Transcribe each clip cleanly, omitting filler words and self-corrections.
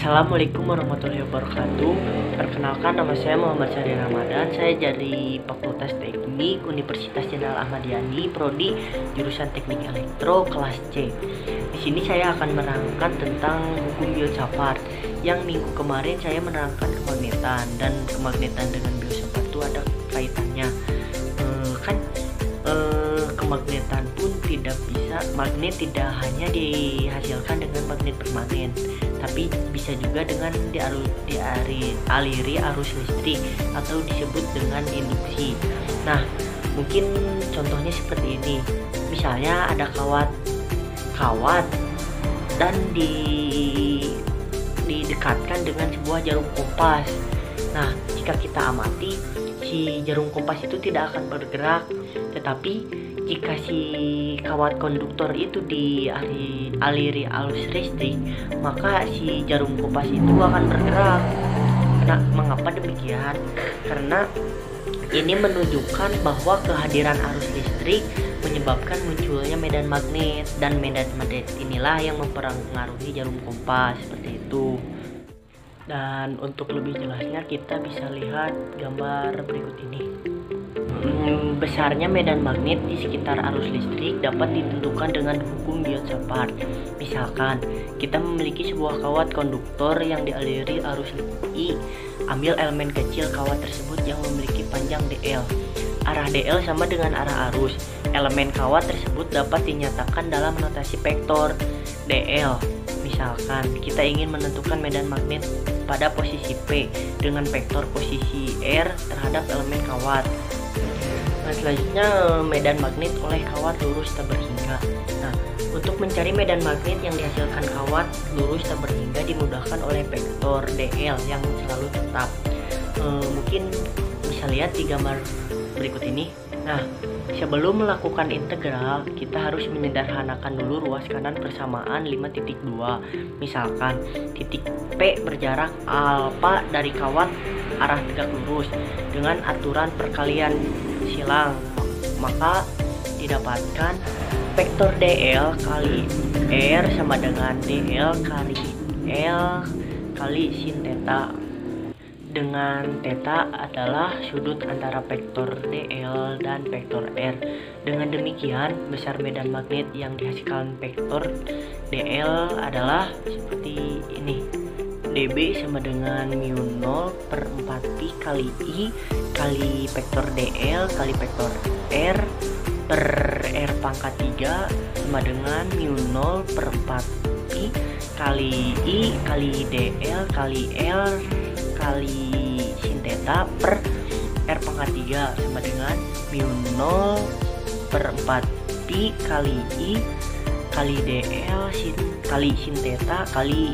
Assalamualaikum warahmatullahi wabarakatuh. Perkenalkan, nama saya Muhammad Syahri Ramadan. Saya dari Fakultas Teknik Universitas Jenderal Ahmad Yani, Prodi jurusan Teknik Elektro kelas C. Di sini saya akan menerangkan tentang hukum filsafat. Yang minggu kemarin saya menerangkan kemagnetan, dan kemagnetan dengan filsafat itu ada kaitannya. Kemagnetan pun tidak bisa, magnet tidak hanya dihasilkan dengan magnet permanen, tapi bisa juga dengan dialiri arus listrik atau disebut dengan induksi. Nah, mungkin contohnya seperti ini. Misalnya ada kawat dan didekatkan dengan sebuah jarum kompas. Nah, jika kita amati, si jarum kompas itu tidak akan bergerak, tetapi jika si kawat konduktor itu dialiri arus listrik, maka si jarum kompas itu akan bergerak. Nah, mengapa demikian? Karena ini menunjukkan bahwa kehadiran arus listrik menyebabkan munculnya medan magnet, dan medan magnet inilah yang mempengaruhi jarum kompas, seperti itu. Dan untuk lebih jelasnya kita bisa lihat gambar berikut ini. Besarnya medan magnet di sekitar arus listrik dapat ditentukan dengan hukum filsafat. Misalkan kita memiliki sebuah kawat konduktor yang dialiri arus I. Ambil elemen kecil kawat tersebut yang memiliki panjang dl. Arah dl sama dengan arah arus. Elemen kawat tersebut dapat dinyatakan dalam notasi vektor dl. Misalkan kita ingin menentukan medan magnet pada posisi P dengan vektor posisi R terhadap elemen kawat. Nah, selanjutnya medan magnet oleh kawat lurus tak berhingga. Nah, untuk mencari medan magnet yang dihasilkan kawat lurus tak berhingga dimudahkan oleh vektor dl yang selalu tetap. Mungkin bisa lihat di gambar berikut ini. Nah, sebelum melakukan integral, kita harus menyederhanakan dulu ruas kanan persamaan 5.2. Misalkan titik P berjarak alfa dari kawat arah tegak lurus dengan aturan perkalian silang, maka didapatkan vektor dl kali r sama dengan dl kali l kali sin theta, dengan theta adalah sudut antara vektor dl dan vektor r. Dengan demikian, besar medan magnet yang dihasilkan vektor dl adalah seperti ini. dB sama dengan mu 0 per 4pi kali I kali vektor dl kali vektor r per r pangkat 3 sama dengan mu 0 per 4pi kali I kali dl kali l kali sin theta per r pangkat 3 sama dengan mu 0 per 4pi kali I kali dl kali sin theta kali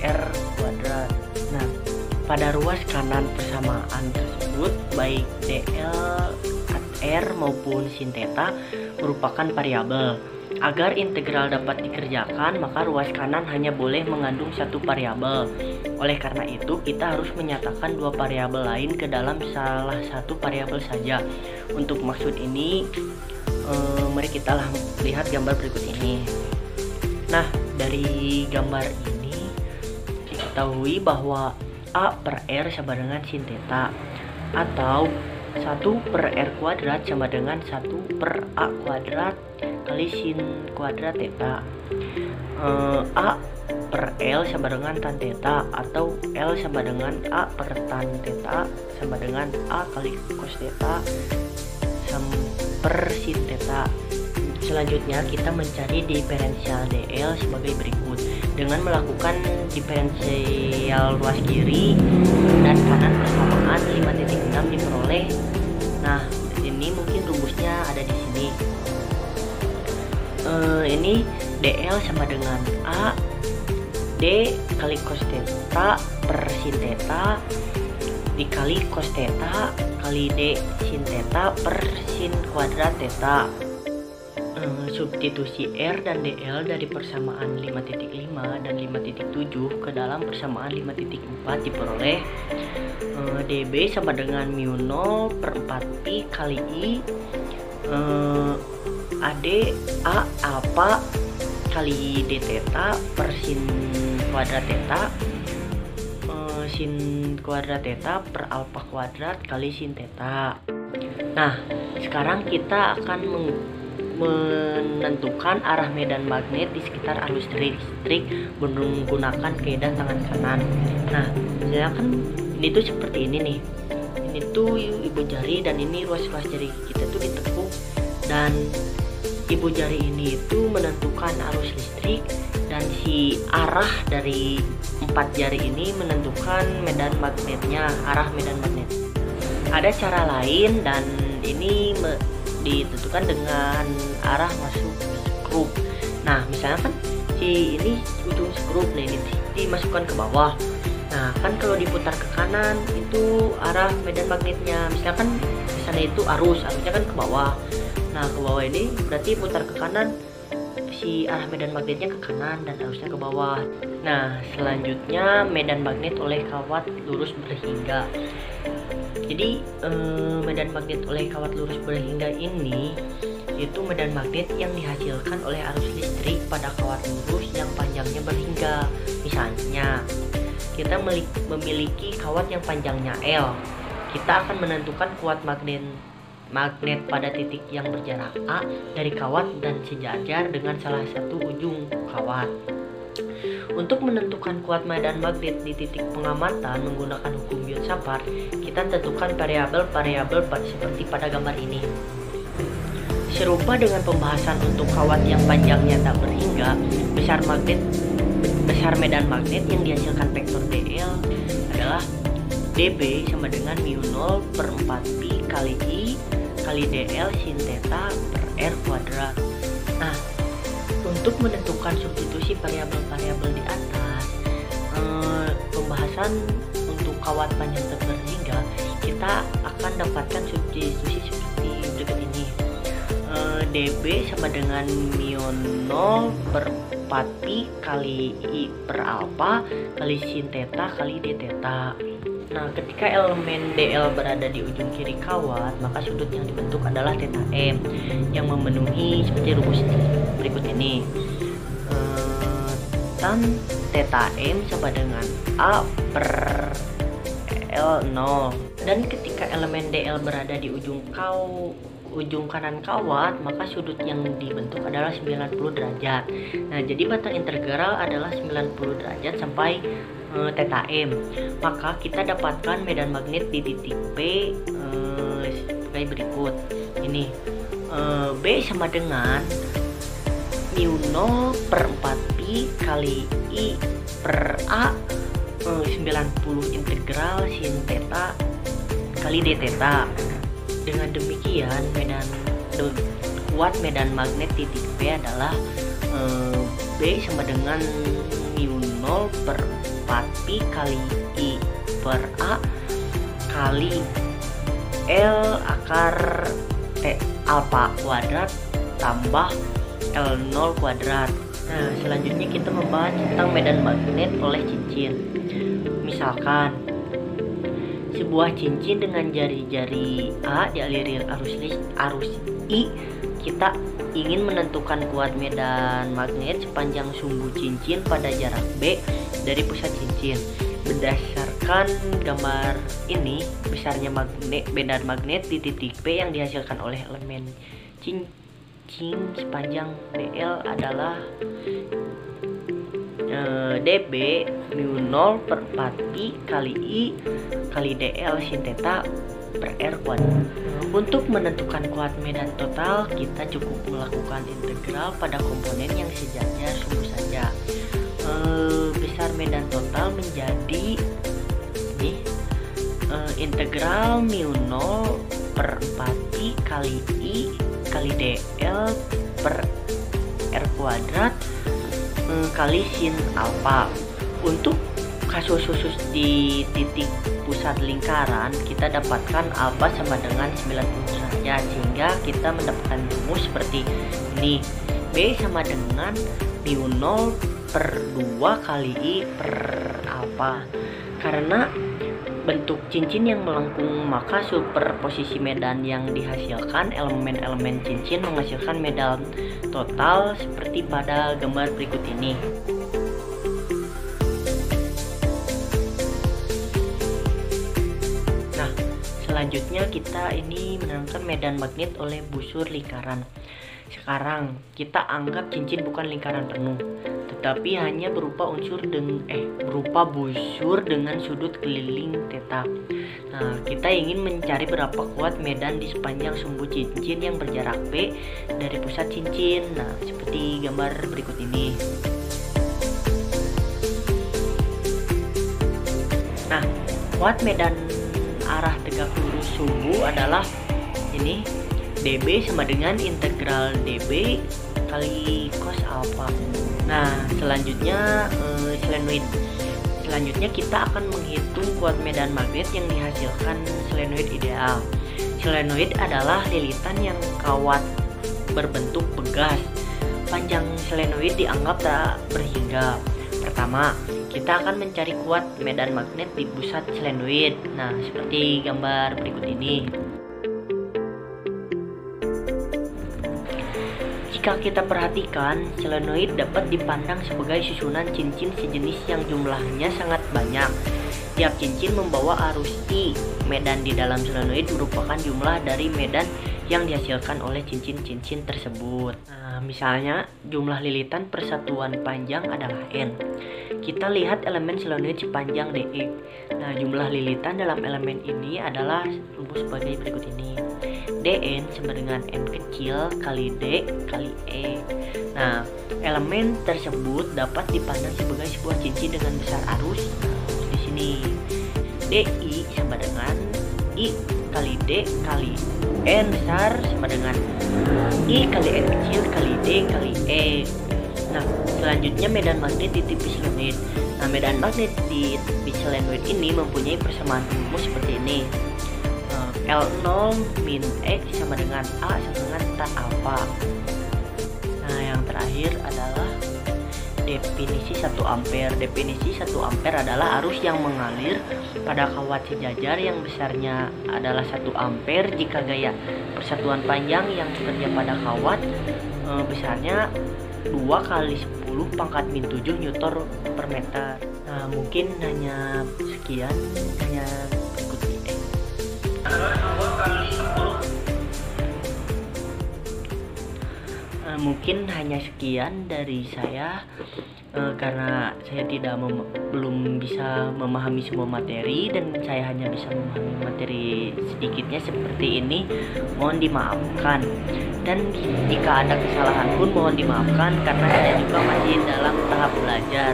r kuadrat. Nah, pada ruas kanan persamaan tersebut, baik dl, r maupun sin theta merupakan variabel. Agar integral dapat dikerjakan, maka ruas kanan hanya boleh mengandung satu variabel. Oleh karena itu, kita harus menyatakan dua variabel lain ke dalam salah satu variabel saja. Untuk maksud ini, mari kita lihat gambar berikut ini. Nah, dari gambar ini ketahui bahwa A per R sama dengan sin theta, atau 1 per R kuadrat sama dengan 1 per A kuadrat kali sin kuadrat theta. A per L sama dengan tan theta, atau L sama dengan A per tan theta sama dengan A kali cos theta per sin theta. Selanjutnya kita mencari diferensial dl sebagai berikut. Dengan melakukan diferensial ruas kiri dan kanan persamaan 5.6 diperoleh. Nah, ini mungkin rumusnya ada di sini. Ini dl sama dengan A d kali cos theta per sin theta dikali cos theta kali d sin theta per sin kuadrat theta. Substitusi R dan DL dari persamaan 5.5 dan 5.7 ke dalam persamaan 5.4 diperoleh dB sama dengan mu 0 per 4pi kali I AD A alpha kali d theta per sin kuadrat theta sin kuadrat theta per alfa kuadrat kali sin theta. Nah, sekarang kita akan menentukan arah medan magnet di sekitar arus listrik menggunakan kaidah tangan kanan. Nah, misalkan ini tuh seperti ini nih. Ini tuh ibu jari dan ini ruas-ruas jari kita tuh ditekuk, dan ibu jari ini itu menentukan arus listrik, dan si arah dari 4 jari ini menentukan medan magnetnya, arah medan magnet. Ada cara lain, dan ini ditentukan dengan arah masuk skrup. Nah, misalnya kan si ini ujung skrup, nah ini dimasukkan ke bawah. Nah, kan kalau diputar ke kanan itu arah medan magnetnya. Misalkan di sana itu arusnya kan ke bawah. Nah, ke bawah ini berarti putar ke kanan, si arah medan magnetnya ke kanan dan arusnya ke bawah. Nah, selanjutnya medan magnet oleh kawat lurus berhingga. Jadi medan magnet oleh kawat lurus berhingga ini itu medan magnet yang dihasilkan oleh arus listrik pada kawat lurus yang panjangnya berhingga. Misalnya kita memiliki kawat yang panjangnya L, kita akan menentukan kuat magnet pada titik yang berjarak A dari kawat dan sejajar dengan salah satu ujung kawat. Untuk menentukan kuat medan magnet di titik pengamatan menggunakan hukum Biot-Savart, kita tentukan variabel-variabel seperti pada gambar ini. Serupa dengan pembahasan untuk kawat yang panjangnya tak berhingga, besar medan magnet yang dihasilkan vektor dl adalah dB sama dengan mu0 per 4pi kali I kali dl sin theta per r kuadrat. Nah, untuk menentukan substitusi variabel-variabel di atas, pembahasan untuk kawat panjang tak berhingga, kita akan dapatkan substitusi seperti berikut ini. dB sama dengan mu0 per 4pi kali I per alfa kali sin theta kali d theta. Nah, ketika elemen dl berada di ujung kiri kawat, maka sudut yang dibentuk adalah theta m yang memenuhi seperti rumus berikut ini. Tan theta m sama dengan a per l0. Dan ketika elemen dl berada di ujung kanan kawat, maka sudut yang dibentuk adalah 90 derajat. Nah, jadi batang integral adalah 90 derajat sampai theta m. Maka kita dapatkan medan magnet di titik P sebagai berikut. Ini B sama dengan mu0 per 4pi kali I per A 90 integral sin theta kali d theta. Dengan demikian kuat medan magnet titik P adalah B sama dengan mu0 per 4pi kali I per A kali L akar T alfa kuadrat tambah L0 kuadrat. Nah, selanjutnya kita membahas tentang medan magnet oleh cincin. Misalkan sebuah cincin dengan jari-jari A dialiri arus I, kita ingin menentukan kuat medan magnet sepanjang sumbu cincin pada jarak B dari pusat cincin. Berdasarkan gambar ini, besarnya medan magnet di titik P yang dihasilkan oleh elemen cincin sepanjang DL adalah dB mu0 per 4pi kali I kali dl sin theta per r kuadrat. Untuk menentukan kuat medan total, kita cukup melakukan integral pada komponen yang sejajar sungguh saja. Besar medan total menjadi integral mu0 per 4pi kali I kali dl per r kuadrat kali sin alfa. Untuk kasus khusus di titik pusat lingkaran, kita dapatkan alfa sama dengan 90 derajat, sehingga kita mendapatkan rumus seperti ini. B sama dengan mu0 per 2 kali I per alfa. Karena bentuk cincin yang melengkung, maka superposisi medan yang dihasilkan elemen-elemen cincin menghasilkan medan total seperti pada gambar berikut ini. selanjutnya kita ini menerangkan medan magnet oleh busur lingkaran. Sekarang kita anggap cincin bukan lingkaran penuh, tetapi hanya berupa berupa busur dengan sudut keliling theta. Nah, kita ingin mencari berapa kuat medan di sepanjang sumbu cincin yang berjarak P dari pusat cincin. Nah, seperti gambar berikut ini. Nah, kuat medan arah tegak lurus sumbu adalah ini, dB sama dengan integral dB kali cos alpha. Nah, selanjutnya Selanjutnya kita akan menghitung kuat medan magnet yang dihasilkan solenoid ideal. Solenoid adalah lilitan yang kawat berbentuk pegas. Panjang solenoid dianggap tak berhingga. Pertama, kita akan mencari kuat medan magnet di pusat solenoid. Nah, seperti gambar berikut ini. Jika kita perhatikan, solenoid dapat dipandang sebagai susunan cincin sejenis yang jumlahnya sangat banyak. Tiap cincin membawa arus I. Medan di dalam solenoid merupakan jumlah dari medan yang dihasilkan oleh cincin-cincin tersebut. Nah, misalnya jumlah lilitan persatuan panjang adalah N. Kita lihat elemen solenoid sepanjang DE. Nah, jumlah lilitan dalam elemen ini adalah rumus sebagai berikut ini. Dn sama dengan N kecil kali D kali E. Nah, elemen tersebut dapat dipandang sebagai sebuah cincin dengan besar arus. Di sini Di sama dengan I kali D kali N besar sama dengan I kali N kecil kali D kali E. Nah, selanjutnya medan magnet di tipe solenoid. Nah, medan magnet di tipe solenoid ini mempunyai persamaan rumus seperti ini. L0 min X sama dengan A sama dengan tan alpha. Nah, yang terakhir adalah definisi 1 ampere. Definisi 1 ampere adalah arus yang mengalir pada kawat sejajar yang besarnya adalah 1 ampere jika gaya persatuan panjang yang bekerja pada kawat besarnya 2 kali 10 pangkat min 7 Newton per meter. Nah, mungkin hanya sekian, mungkin hanya sekian dari saya, karena saya belum bisa memahami semua materi dan saya hanya bisa memahami materi sedikitnya seperti ini. Mohon dimaafkan, dan jika ada kesalahan pun mohon dimaafkan karena saya juga masih dalam tahap belajar.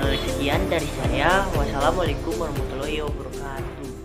Sekian dari saya. Wassalamualaikum warahmatullahi wabarakatuh.